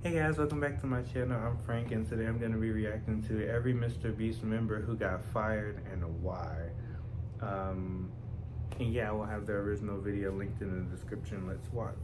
Hey guys, welcome back to my channel. I'm Frank, and today I'm going to be reacting to every MrBeast member who got fired and why. And yeah, I will have the original video linked in the description. Let's watch.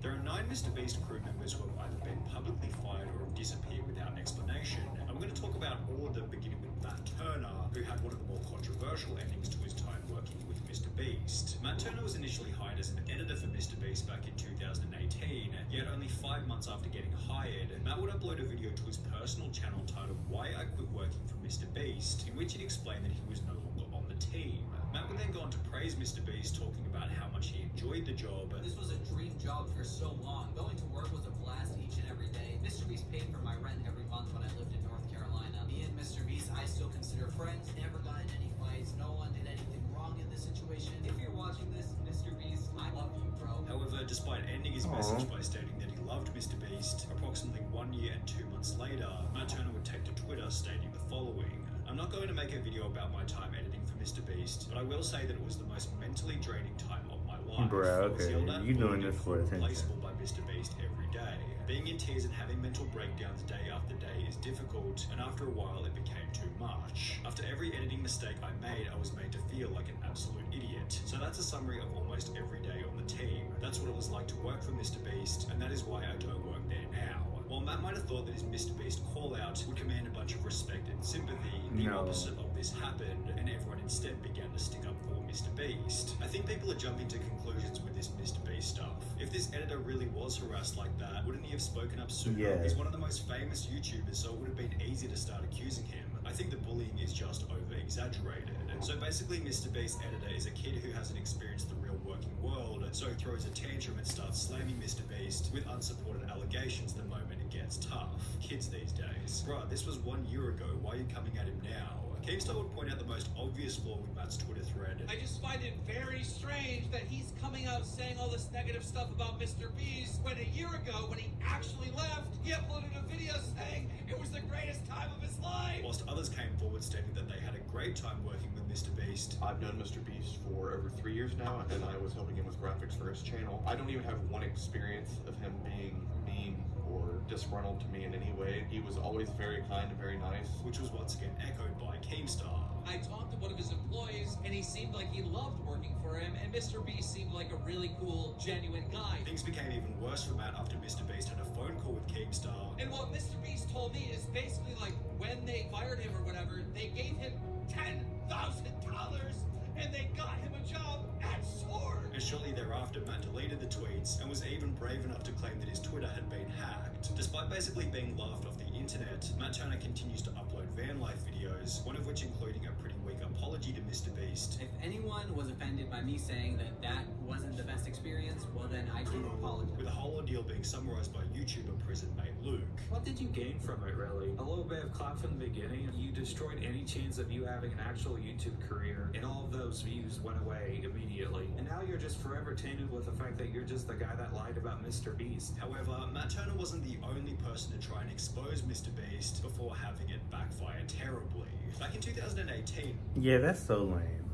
There are 9 MrBeast crew members who have either been publicly fired or have disappeared without an explanation. And we're going to talk about all of them, beginning with Matt Turner, who had one of the more controversial endings to his time working with MrBeast. Matt Turner was initially hired as an editor for MrBeast back in 2018, yet only 5 months after getting hired, Matt would upload a video to his personal channel titled "Why I Quit Working for MrBeast," in which he'd explained that he was no longer on the team. Matt would then go on to praise MrBeast, talking about how much he enjoyed the job. This was a dream job for so long. Going to work was a blast each and every day. MrBeast paid for my rent every month when I lived in North Carolina. Me and MrBeast, I still consider friends. Never got in any fights. No one did anything wrong in this situation. If you're watching this, MrBeast, I love you, bro. However, despite ending his message by stating that he loved MrBeast, approximately 1 year and 2 months later, Matt Turner would take to Twitter stating the following: "I'm not going to make a video about my time editing for MrBeast, but I will say that it was the most mentally draining time of my life. Bruh, okay, you doing this for attention. Replaceable by MrBeast every day. Being in tears and having mental breakdowns day after day is difficult, and after a while it became too much. After every editing mistake I made, I was made to feel like an absolute idiot. So that's a summary of almost every day on the team. That's what it was like to work for MrBeast, and that is why I don't work there now." While Matt might have thought that his MrBeast call-out would command a bunch of respect and sympathy, the opposite of this happened, and everyone instead began to stick up for MrBeast. I think people are jumping to conclusions with this MrBeast stuff. If this editor really was harassed like that, wouldn't he have spoken up sooner? Yeah. He's one of the most famous YouTubers, so it would have been easy to start accusing him. I think the bullying is just over-exaggerated. So basically, MrBeast's editor is a kid who hasn't experienced the real working world, so he throws a tantrum and starts slamming MrBeast with unsupported allegations the moment it gets tough. Kids these days. Bruh, this was 1 year ago, why are you coming at him now? Keemstar would point out the most obvious flaw with Matt's Twitter thread. "I just find it very strange that he's coming out saying all this negative stuff about MrBeast when a year ago, when he actually left, he uploaded a video saying it was the greatest time of his life." Whilst others came forward stating that they had a great time working with MrBeast. I've known MrBeast for over 3 years now, and I was helping him with graphics for his channel. I don't even have one experience of him being mean or disgruntled to me in any way. He was always very kind and very nice. Which was once again echoed by Keemstar. "I talked to one of his employees, and he seemed like he loved working for him, and MrBeast seemed like a really cool, genuine guy." Things became even worse for Matt after MrBeast had a phone call with Keemstar. And what MrBeast told me is basically like when they fired him or whatever, they gave him $10,000 and they got him a job at Sword. And shortly thereafter, Matt deleted the tweets and was even brave enough to claim that his Twitter had been hacked. Despite basically being laughed off the internet, Matt Turner continues to upload van life videos, one of which including a pretty weak apology to MrBeast. If anyone was offended by me saying that that wasn't the best experience, well then I do apologize. With the whole ordeal being summarized by YouTuber prison mate Luke. What did you gain from it, really? A little bit of clout from the beginning. You destroyed any chance of you having an actual YouTube career, and all of those views went away immediately. And now you're just forever tainted with the fact that you're just the guy that lied about MrBeast. However, Matt Turner wasn't the only person to try and expose MrBeast before having it backfire terribly. Back in 2018... Yeah, that's so lame.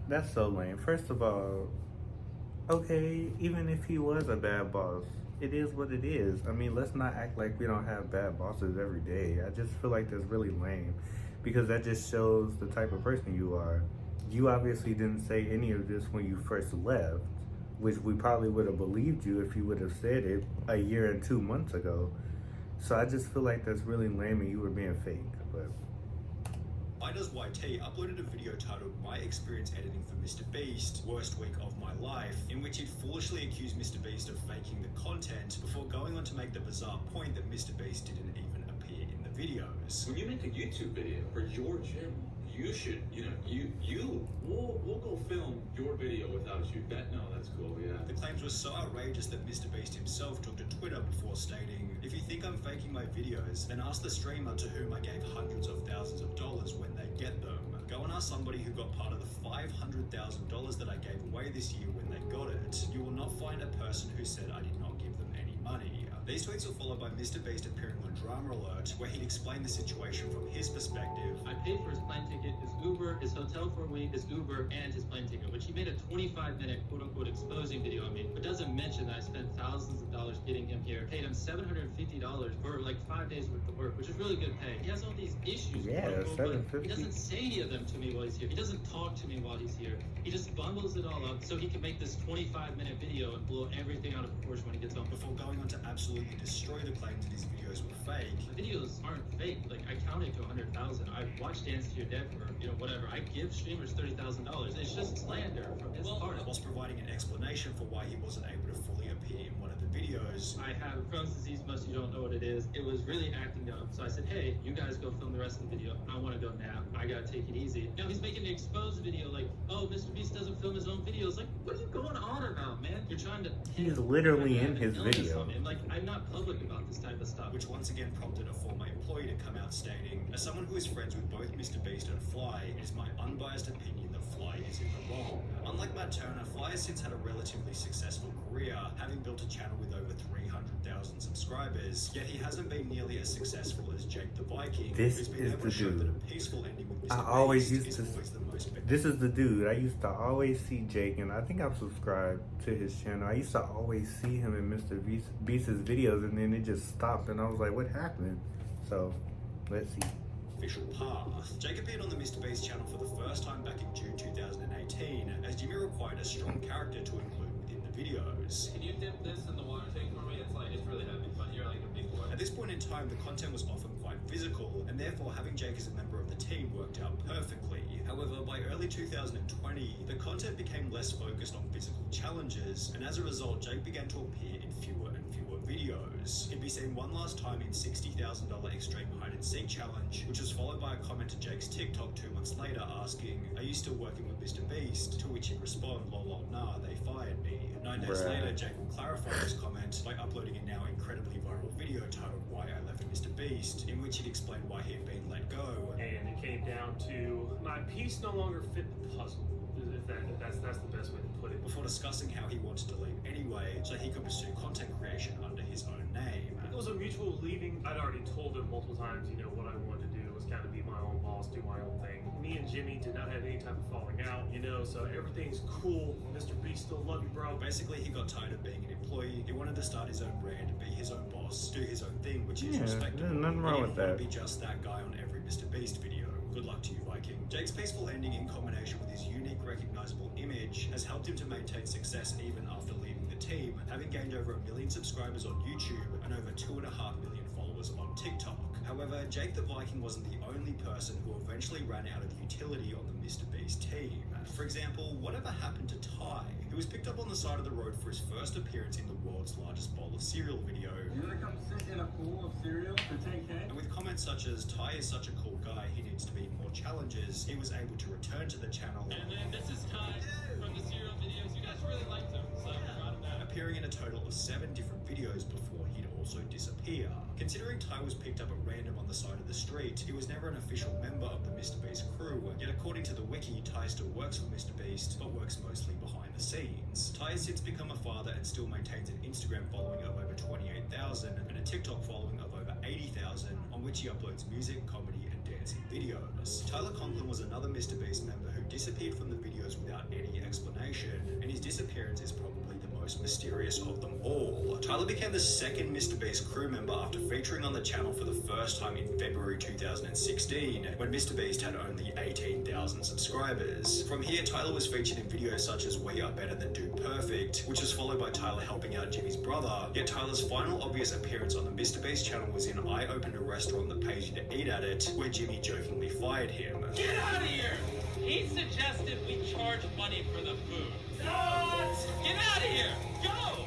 That's so lame. First of all, okay, even if he was a bad boss, it is what it is. I mean, let's not act like we don't have bad bosses every day. I just feel like that's really lame because that just shows the type of person you are. You obviously didn't say any of this when you first left, which we probably would have believed you if you would have said it a year and 2 months ago. So I just feel like that's really lame and you were being fake. But YT uploaded a video titled "My Experience Editing for MrBeast, Worst Week of My Life," in which he'd foolishly accused MrBeast of faking the content before going on to make the bizarre point that MrBeast didn't even appear in the videos. When you make a YouTube video for your channel, you should, we'll go film your video without you. That's cool, yeah. The claims were so outrageous that MrBeast himself took to Twitter before stating, "If you think I'm faking my videos, then ask the streamer to whom I gave hundreds of thousands of dollars when they get them. Go and ask somebody who got part of the $500,000 that I gave away this year when they got it. You will not find a person who said I did not give them any money." These tweets were followed by MrBeast appearing on Drama Alert, where he'd explain the situation from his perspective. I paid for his plane ticket, his Uber, his hotel for a week, his Uber, and his plane ticket, which he made a 25-minute quote-unquote exposing video on me, but doesn't mention that I spent thousands of dollars getting him here, paid him $750 for like 5 days worth of work, which is really good pay. He has all these issues, Yeah, quote-unquote, but he $750. doesn't say any of them to me while he's here. He doesn't talk to me while he's here. He just bundles it all up so he can make this 25-minute video and blow everything out of proportion when he gets home. Before going on to absolutely destroy the claims that his videos were fake. The videos aren't fake. Like, I counted to 100,000. I watched Dance to Your Death for, whatever. I give streamers $30,000. It's just slander from his part. Whilst providing an explanation for why he wasn't able to fully appear in one of the videos. I have Crohn's disease, most of you don't know what it is. It was really acting up. So I said, hey, you guys go film the rest of the video. I want to go nap. I gotta take it easy. Now he's making an exposed video like, oh, MrBeast doesn't film his own videos. Like, what are you going on about, man? You're trying to... He's literally in his video. Like, I'm not public about this type of stuff. Which once again prompted a former employee to come out stating, as someone who is friends with both MrBeast and Fly, it is my unbiased opinion that Fly is in the wrong. Unlike Matt Turner, Fly has since had a relatively successful career, having built a channel with over 300,000 subscribers, yet he hasn't been nearly as successful as Jake the Viking, This who's been is able the to show dude. that a peaceful ending with I MrBeast always used is to- always the most This is the dude. I used to always see Jake, and I think I'm subscribed to his channel. I used to always see him in MrBeast's videos, and then it just stopped, and I was like, what happened? So, let's see. official path. Jake appeared on the MrBeast channel for the first time back in June 2018, as Jimmy required a strong character to include within the videos. Can you dip this in the water tank for me? It's really heavy, but you're like a big boy. At this point in time, the content was often quite physical, and therefore having Jake as a member of the team worked out perfectly. However, by early 2020, the content became less focused on physical challenges, and as a result, Jake began to appear in fewer and fewer videos. He'd be seen one last time in $60,000 Extreme Hide and Seek Challenge, which was followed by a comment to Jake's TikTok 2 months later asking, "Are you still working with MrBeast?" To which he'd respond, lol, nah, they fired me. 9 days Bruh. later, Jake will clarify this comment by uploading a now incredibly viral video titled Why I Left MrBeast, in which he'd explain why he had been let go. And it came down to my piece no longer fit the puzzle. If that's the best way to put it. Before discussing how he wanted to leave anyway, so he could pursue content creation under his own name. It was a mutual leaving. I'd already told him multiple times, what I wanted to do was kind of be my own boss, do my own thing. Me and Jimmy did not have any type of falling out, so everything's cool. MrBeast still love you, bro. Basically, he got tired of being an employee. He wanted to start his own brand, be his own boss, do his own thing, which is Yeah, respectable. there's nothing wrong He with didn't want that. to be just that guy on every MrBeast video. Good luck to you, Viking. Jake's peaceful ending in combination with his unique, recognizable image has helped him to maintain success even after leaving the team, having gained over 1 million subscribers on YouTube and over 2.5 million followers on TikTok. However, Jake the Viking wasn't the only person who eventually ran out of utility on the MrBeast team. For example, whatever happened to Ty, who was picked up on the side of the road for his first appearance in the world's largest bowl of cereal video? You wanna come sit in a pool of cereal for 10K? And with comments such as, Ty is such a cool guy, he needs to be in more challenges, he was able to return to the channel. And then this is Ty from the serial videos. You guys really liked him, so I'm proud of that. Appearing in a total of 7 different videos before he'd also disappear. Considering Ty was picked up at random on the side of the street, he was never an official member of the MrBeast crew, yet according to the wiki, Ty still works for MrBeast, but works mostly behind the scenes. Ty has since become a father and still maintains an Instagram following of over 28,000 and a TikTok following of over 80,000, on which he uploads music, comedy, and dancing videos. Tyler Conklin was another MrBeast member who disappeared from the videos without any explanation, and his disappearance is probably the most mysterious of them all. Tyler became the second MrBeast crew member after featuring on the channel for the first time in February 2016, when MrBeast had only 18,000 subscribers. From here, Tyler was featured in videos such as We Are Better Than Do Perfect, which was followed by Tyler helping out Jimmy's brother, yet Tyler's final obvious appearance on the MrBeast channel was in I Opened a Restaurant that Pays You to Eat at It, where Jimmy jokingly fired him. Get out of here! He suggested we charge money for the food. What? Get out of here! Go!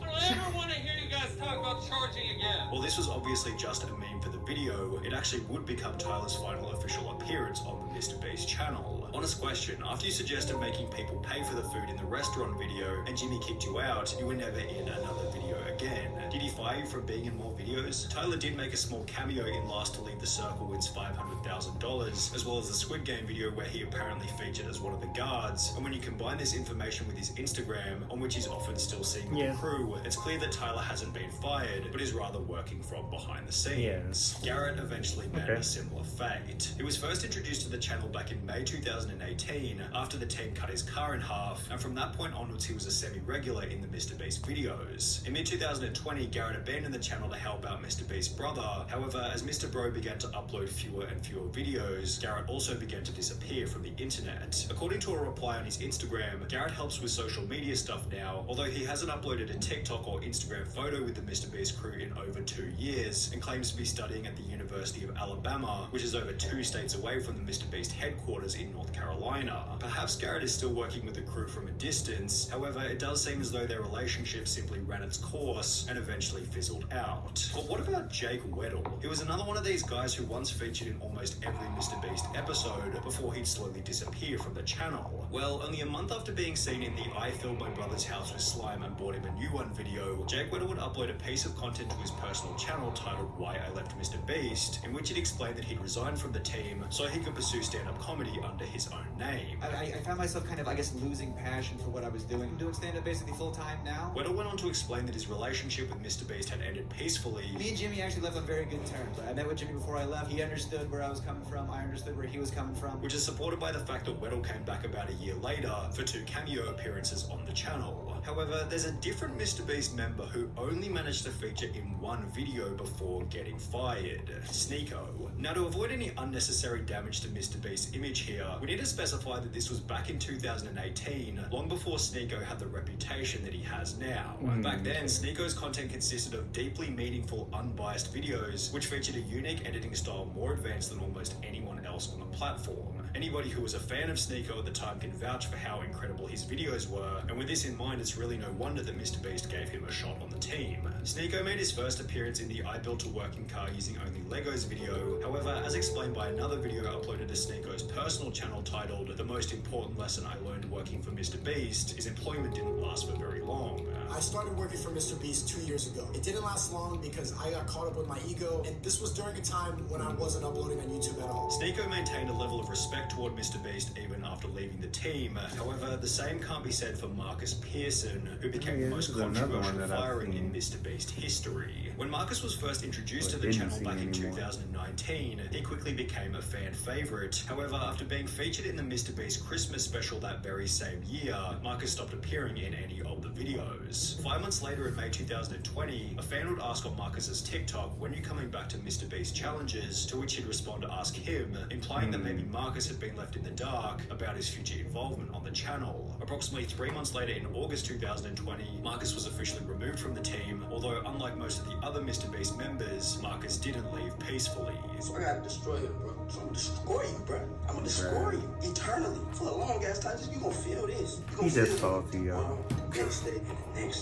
I don't ever want to hear you guys talk about charging again. While this was obviously just a meme for the video, it actually would become Tyler's final official appearance on the MrBeast channel. Honest question, after you suggested making people pay for the food in the restaurant video and Jimmy kicked you out, you were never in another video again. Did he fire you from being in more videos? Tyler did make a small cameo in Last to Leave the Circle Wins $500,000, as well as the Squid Game video where he apparently featured as one of the guards. And when you combine this information with his Instagram, on which he's often still seen with the crew, it's clear that Tyler hasn't been fired, but is rather working from behind the scenes. Garrett eventually met a similar fate. He was first introduced to the channel back in May 2018 after the team cut his car in half, and from that point onwards he was a semi-regular in the MrBeast videos. In mid-2020, Garrett abandoned the channel to help out MrBeast's brother. However, as Mr. Bro began to upload fewer and fewer videos, Garrett also began to disappear from the internet. According to a reply on his Instagram, Garrett helps with social media stuff now, although he hasn't uploaded a TikTok or Instagram photo with the MrBeast crew in over 2 years, and claims to be studying at the University of Alabama, which is over 2 states away from the MrBeast headquarters in North Carolina. Perhaps Garrett is still working with the crew from a distance, however, it does seem as though their relationship simply ran its course and eventually fizzled out. But what about Jake Weddle? He was another one of these guys who once featured in almost every MrBeast episode before he'd slowly disappear from the channel. Well, only a month after being seen in the I Filled My Brother's House with Slime and Bought Him a New One video, Jake Weddle would upload a piece of content to his personal channel titled Why I Left MrBeast, in which he'd explained that he'd resigned from the team so he could pursue stand-up comedy under his own name. I found myself kind of, losing passion for what I was doing. I'm doing stand-up basically full-time now. Weddle went on to explain that his relationship with MrBeast had ended peacefully. Me and Jimmy actually left on very good terms. I met with Jimmy before I left. He understood where I was coming from. I understood where he was coming from. Which is supported by the fact that Weddle came back about a year later for 2 cameo appearances on the channel. However, there's a different MrBeast member who only managed to feature in 1 video before getting fired, Sneeko. Now, to avoid any unnecessary damage to MrBeast's image here, we need to specify that this was back in 2018, long before Sneeko had the reputation that he has now. Back then, Sneeko's content consisted of deeply meaningful, unbiased videos, which featured a unique editing style more advanced than almost anyone else on the platform. Anybody who was a fan of Sneeko at the time can vouch for how incredible his videos were, and with this in mind, it's really no wonder that MrBeast gave him a shot on the team. Sneeko made his first appearance in the I Built a Working Car Using Only Legos video. However, as explained by another video uploaded to Sneeko's personal channel titled The Most Important Lesson I Learned Working for MrBeast, his employment didn't last for very long. I started working for MrBeast 2 years ago. It didn't last long because I got caught up with my ego, and this was during a time when I wasn't uploading on YouTube at all. Sneeko maintained a level of respect toward MrBeast even after leaving the team. However, the same can't be said for Marcus Pearson, who became the most controversial firing in MrBeast history. When Marcus was first introduced to the channel back in 2019, he quickly became a fan favorite. However, after being featured in the MrBeast Christmas special that very same year, Marcus stopped appearing in any of the videos. 5 months later in May 2020, a fan would ask on Marcus's TikTok, "When are you coming back to MrBeast challenges?" To which he'd respond to ask him, implying that maybe Marcus had been left in the dark about his future involvement on the channel. Approximately 3 months later in August 2020, Marcus was officially removed from the team, although unlike most of the other MrBeast members, Marcus didn't leave peacefully. So I gotta destroy him, bro. So I'm gonna destroy you, bro. I'm gonna destroy you eternally. For a long ass time, you gonna feel this. You gonna He just feel salty, yo. Next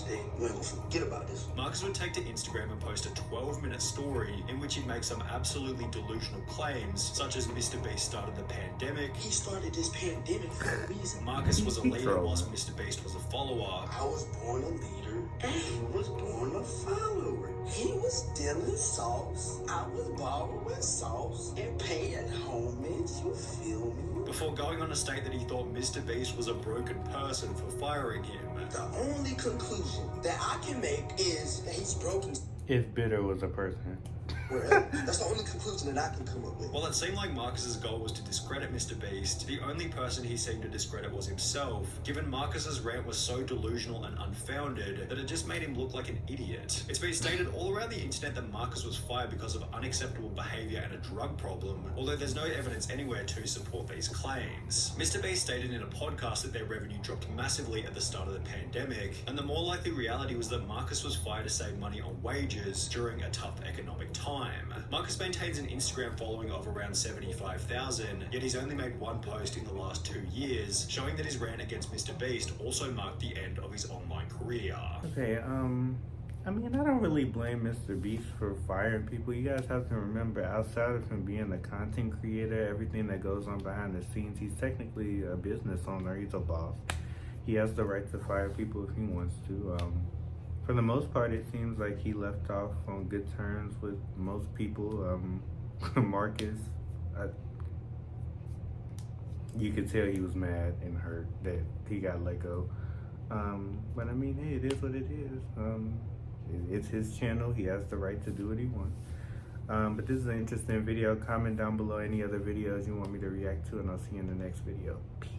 day, you ain't gonna forget about this. Marcus would take to Instagram and post a 12-minute story in which he'd make some absolutely delusional claims, such as MrBeast started the pandemic. He started this pandemic for a reason. Marcus was a leader whilst MrBeast was a follower. I was born a leader, and he was born a follower. He was stealing sauce. I was borrowing sauce and paying homage. You feel me? Before going on to state that he thought MrBeast was a broken person for firing him. The only conclusion that I can make is that he's broken. If Bitter was a person. That's the only conclusion that I can come up with. While it seemed like Marcus's goal was to discredit MrBeast, the only person he seemed to discredit was himself, given Marcus's rant was so delusional and unfounded that it just made him look like an idiot. It's been stated all around the internet that Marcus was fired because of unacceptable behavior and a drug problem, although there's no evidence anywhere to support these claims. MrBeast stated in a podcast that their revenue dropped massively at the start of the pandemic, and the more likely reality was that Marcus was fired to save money on wages during a tough economic time. Marcus maintains an Instagram following of around 75,000, yet he's only made 1 post in the last 2 years, showing that his rant against MrBeast also marked the end of his online career. Okay, I mean, I don't really blame Mr. Beast for firing people. You guys have to remember, outside of him being a content creator, everything that goes on behind the scenes, he's technically a business owner. He's a boss. He has the right to fire people if he wants to. For the most part, it seems like he left off on good terms with most people. Marcus, you could tell he was mad and hurt that he got let go. But I mean, hey, it is what it is. It's his channel. He has the right to do what he wants. But this is an interesting video. Comment down below any other videos you want me to react to, and I'll see you in the next video. Peace.